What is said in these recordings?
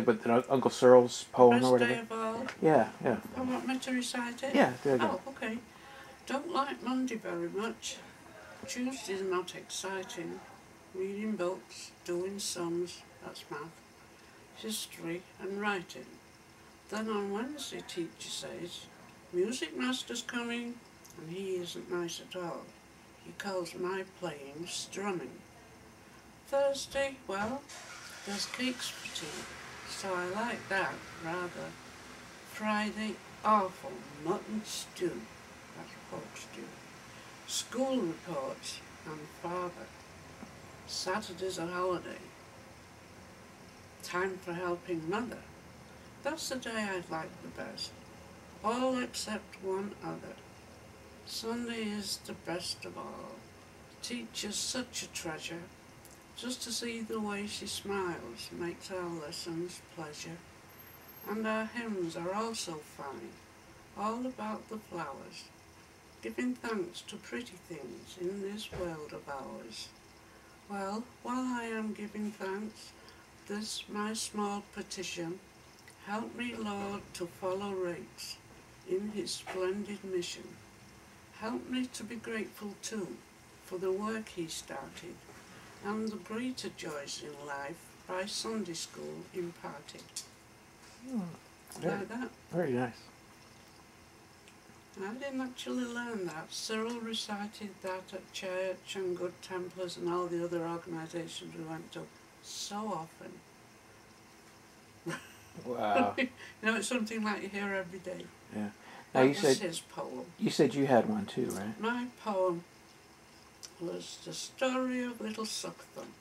But Uncle Cyril's poem or whatever. Best day of all. Yeah, yeah. I want me to recite it? Yeah, do it again. Oh, okay. Don't like Monday very much. Tuesday's not exciting. Reading books, doing sums, that's math, history and writing. Then on Wednesday, teacher says, music master's coming, and he isn't nice at all. He calls my playing strumming. Thursday, well, there's cakes for tea, so I like that rather. Friday, awful mutton stew, that's pork stew. School reports and father. Saturday's a holiday. Time for helping mother. That's the day I'd like the best, all except one other. Sunday is the best of all. Teacher's such a treasure. Just to see the way she smiles makes our lessons pleasure. And our hymns are also fine, all about the flowers, giving thanks to pretty things in this world of ours. Well, while I am giving thanks, this my small petition, help me, Lord, to follow Rakes in his splendid mission. Help me to be grateful too for the work he started and the greater joys in life by Sunday school imparted. Like that? Very nice. I didn't actually learn that. Cyril recited that at church and Good Templars and all the other organisations we went to so often. Wow. You know, it's something like you hear every day. Yeah. Now Now that was his poem. You said you had one too, right? My poem was the story of Little Suckthumb.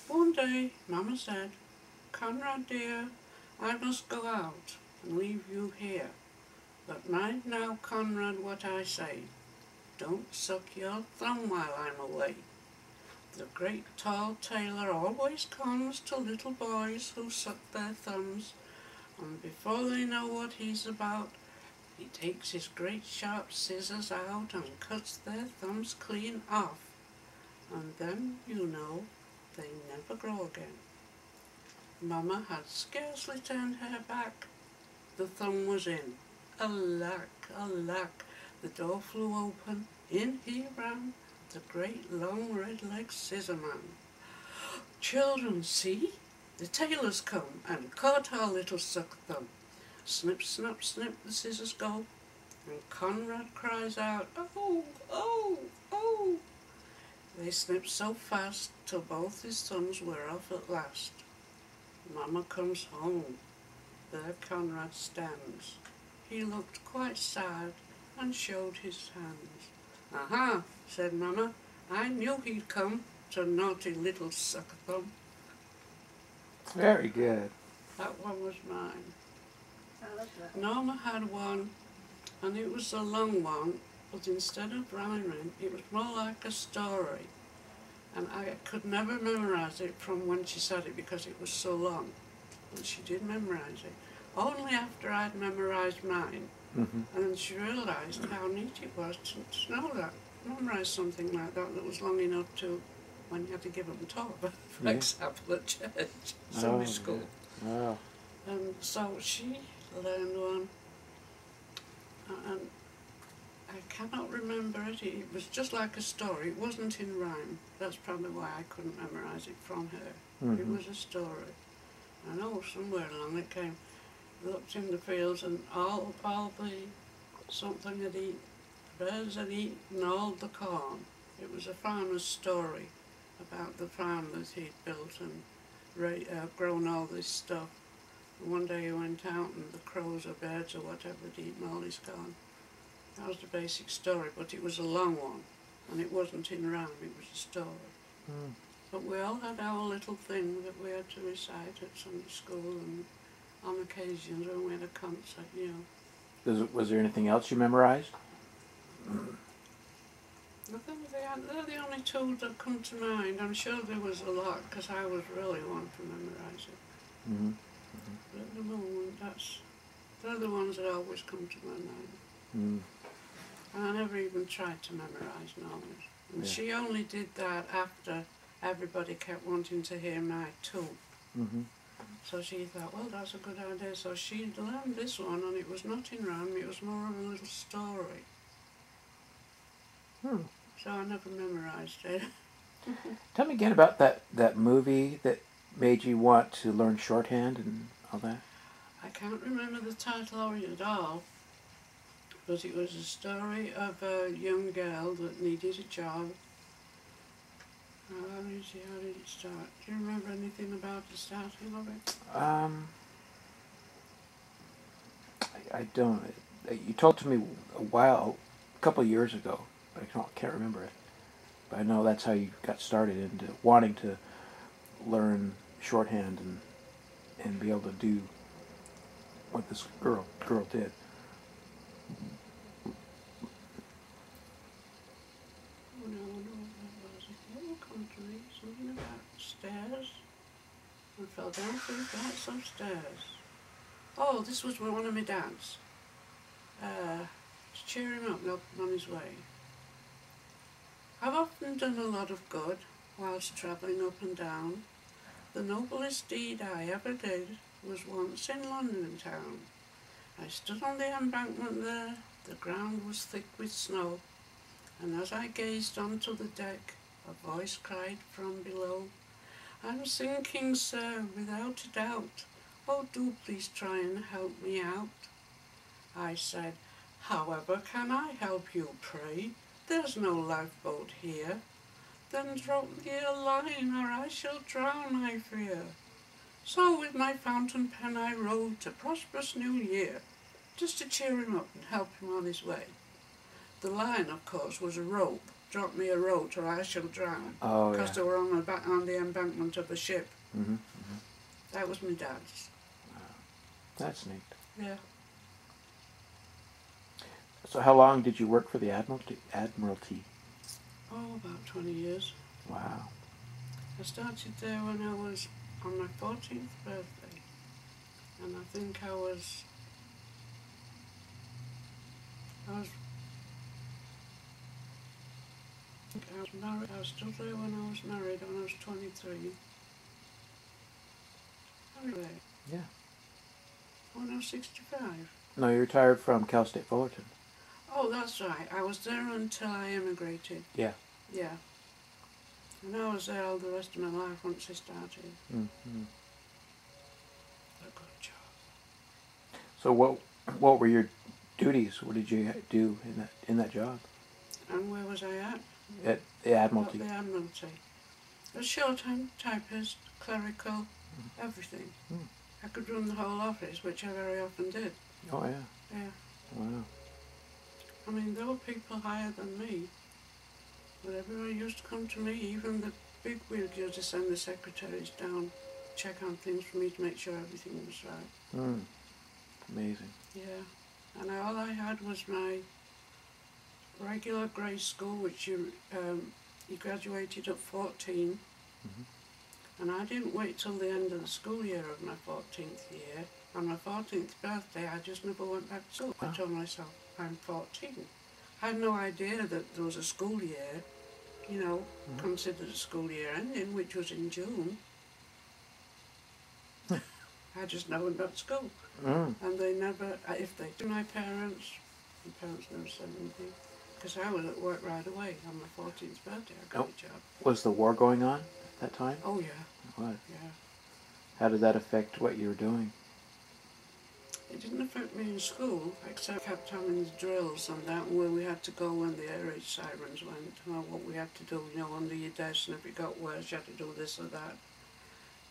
One day, Mama said, Conrad dear, I must go out and leave you here. But mind now, Conrad, what I say. Don't suck your thumb while I'm away. The great tall tailor always comes to little boys who suck their thumbs, and before they know what he's about, he takes his great sharp scissors out and cuts their thumbs clean off. And then, you know, they never grow again. Mama had scarcely turned her back. The thumb was in. Alack, alack, the door flew open, in he ran, the great long red-legged scissor man. Children, see, the tailor's come and caught our little suck thumb. Snip, snap, snip, the scissors go, and Conrad cries out, oh, oh, oh. They snipped so fast till both his thumbs were off at last. Mama comes home. There Conrad stands. He looked quite sad and showed his hands. Aha, said Mama, I knew he'd come, to naughty little sucker-thumb. Very good. That one was mine. I love that. Norma had one, and it was a long one, but instead of rhyming, it was more like a story. And I could never memorise it from when she said it because it was so long. And she did memorise it. Only after I'd memorised mine, and then she realised how neat it was to know that, memorise something like that that was long enough to, when you had to give them talk, for example, at church, Sunday school. Yeah. Wow. And so she learned one, and I cannot remember it. It was just like a story. It wasn't in rhyme. That's probably why I couldn't memorise it from her. It was a story. I know somewhere along it came. Looked in the fields and all the something had eaten, birds had eaten all the corn. It was a farmer's story about the farm that he'd built and grown all this stuff. And one day he went out and the crows or birds or whatever had eaten all his corn. That was the basic story, but it was a long one, and it wasn't in rhyme, it was a story. But we all had our little thing that we had to recite at Sunday school and on occasions when we had a concert, you know. Was there anything else you memorized? I think they're the only two that come to mind. I'm sure there was a lot, because I was really wanting to memorise it. But at the moment, they're the ones that always come to my mind. And I never even tried to memorise Norma's. And she only did that after everybody kept wanting to hear my too. So she thought, well, that's a good idea. So she learned this one, and it was not in rhyme, it was more of a little story. Hmm. So I never memorised it. Tell me again about that movie that made you want to learn shorthand and all that. I can't remember the title of it at all, but it was a story of a young girl that needed a job. Let me see, how did it start? Do you remember anything about the starting of it? I don't. You told to me a couple of years ago, but I can't remember it. But I know that's how you got started into wanting to learn shorthand and be able to do what this girl did. Oh no, what was it? It will come to me. Something about stairs. I fell down 3 flights of stairs. Oh, this was one of my dads. To cheer him up and help him on his way. I've often done a lot of good whilst travelling up and down. The noblest deed I ever did was once in London town. I stood on the embankment there, the ground was thick with snow, and as I gazed onto the deck, a voice cried from below, I'm sinking, sir, without a doubt. Oh, do please try and help me out. I said, however can I help you, pray? There's no lifeboat here. Then drop me a line, or I shall drown, I fear. So with my fountain pen I wrote a prosperous new year, just to cheer him up and help him on his way. The line, of course, was a rope. Drop me a rope, or I shall drown. Oh, Because yeah. they were on the embankment of a ship. Mm-hmm. That was my dad's. That's neat. Yeah. So how long did you work for the Admiralty? Oh, about 20 years. Wow. I started there when I was on my 14th birthday. And I think I was married. I was still there when I was married when I was 23. Anyway, Yeah. when I was 65. No, you retired from Cal State Fullerton. Oh, that's right. I was there until I emigrated. Yeah. Yeah. And I was there all the rest of my life once I started. Mm-hmm. A good job. So what were your duties? What did you do in that job? And where was I at? At the Admiralty. At the Admiralty. A shorthand, typist, clerical, everything. Mm. I could run the whole office, which I very often did. Oh, yeah. Yeah. Wow. I mean, there were people higher than me. But everyone used to come to me, even the big wigs used to send the secretaries down, check on things for me to make sure everything was right. Mm. Amazing. Yeah. And all I had was my regular grade school, which you graduated at 14. Mm-hmm. And I didn't wait till the end of the school year of my 14th year. On my 14th birthday, I just never went back to school. I told myself, I'm 14. I had no idea that there was a school year, considered a school year ending, which was in June. I just never went back to school. Mm. And they never, if they did, my parents never said anything. Because I was at work right away on my 14th birthday. I got a job. Was the war going on at that time? Oh, yeah. What? Yeah. How did that affect what you were doing? It didn't affect me in school, except I kept having the drills and that, where we had to go when the air raid sirens went, what we had to do, under your desk, and if it got worse, you had to do this or that.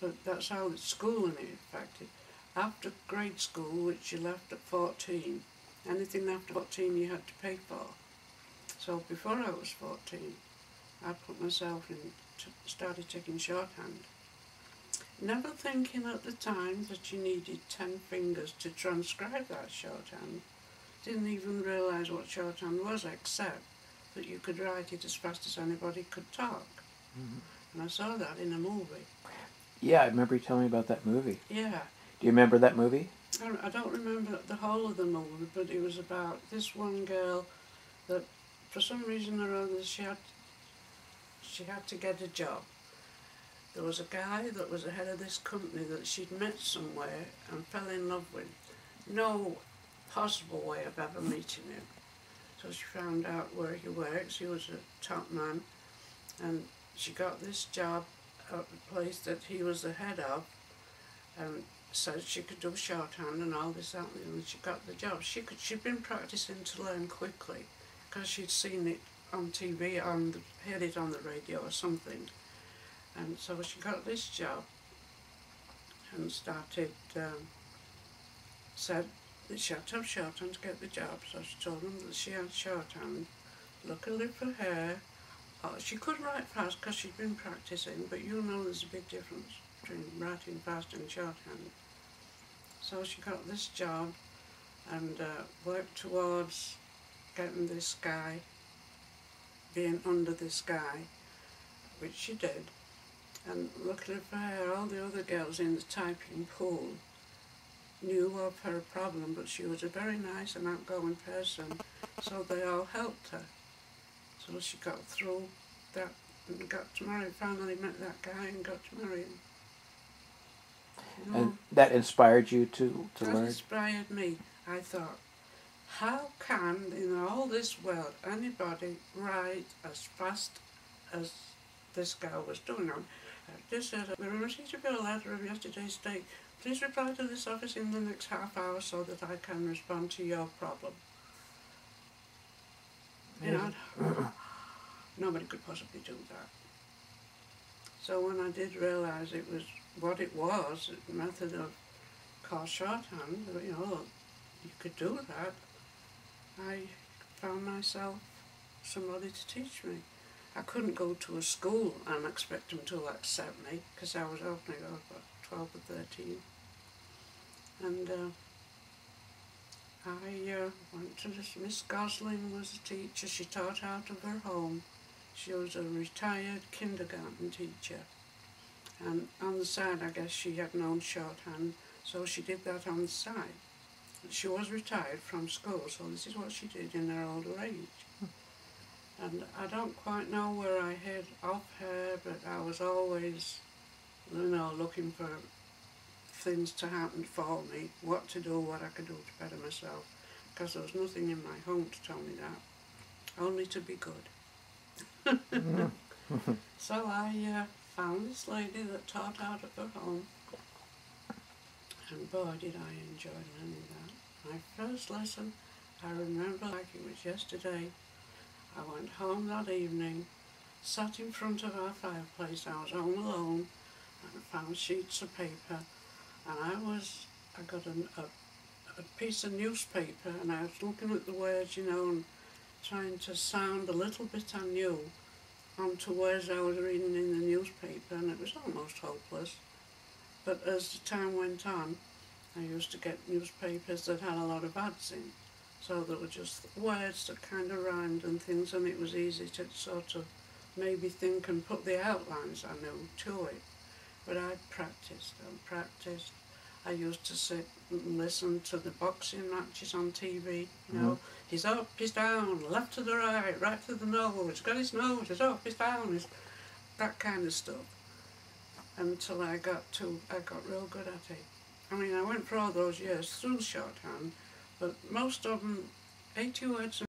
But that's how the schooling it affected. After grade school, which you left at 14, anything after 14 you had to pay for. So before I was 14, I put myself in, started taking shorthand. Never thinking at the time that you needed 10 fingers to transcribe that shorthand. Didn't even realise what shorthand was, except that you could write it as fast as anybody could talk. Mm-hmm. And I saw that in a movie. Yeah, I remember you telling me about that movie. Yeah. Do you remember that movie? I don't remember the whole of the movie, but it was about this one girl that, for some reason or other, she had to get a job. there was a guy that was the head of this company that she'd met somewhere and fell in love with. No possible way of ever meeting him. So she found out where he works. He was a top man, and she got this job at the place that he was the head of, and said she could do shorthand and all this out, and she got the job. She'd been practicing to learn quickly because she'd seen it on TV, heard it on the radio or something, and so she got this job and started. Said that she had to have shorthand to get the job, so she told them that she had shorthand. Luckily for her, she could write fast because she'd been practicing, but you know there's a big difference between writing fast and shorthand. So she got this job and worked towards getting this guy, being under this guy, which she did. And luckily for her, all the other girls in the typing pool knew of her problem, but she was a very nice and outgoing person, so they all helped her. So she got through that and got to marry, finally met that guy and got to marry him. You know, And that inspired you to that learn? inspired me. I thought, how can, in all this world, anybody write as fast as this girl was doing? Just said, we received a letter of yesterday's date. Please reply to this office in the next half hour so that I can respond to your problem. You know, nobody could possibly do that. So when I did realise it was what it was, a method of called shorthand, you know, you could do that, I found myself somebody to teach me. I couldn't go to a school and expect them to accept me because I was opening up at 12 or 13. And I went to this, Miss Gosling was a teacher. She taught out of her home. She was a retired kindergarten teacher. And on the side, I guess she had known shorthand, so she did that on the side. She was retired from school, so this is what she did in her older age. And I don't quite know where I heard of her, but I was always, you know, looking for things to happen for me, what to do, what I could do to better myself, because there was nothing in my home to tell me that, only to be good. So I found this lady that taught out of her home, and boy did I enjoy learning that. My first lesson, I remember like it was yesterday. I went home that evening, sat in front of our fireplace. I was home alone, and found sheets of paper, and I got a piece of newspaper, and I was looking at the words, you know, and trying to sound a little bit I knew onto words I was reading in the newspaper, and it was almost hopeless. But as the time went on, I used to get newspapers that had a lot of ads in. So there were just words that kind of rhymed and things, and it was easy to sort of maybe think and put the outlines I knew to it. But I practiced and practiced. I used to sit and listen to the boxing matches on TV, you know. He's up, he's down, left to the right to the nose, he's got his nose, he's up, he's down, that kind of stuff. Until I got real good at it. I mean, I went for all those years through shorthand, but most of them, 80 words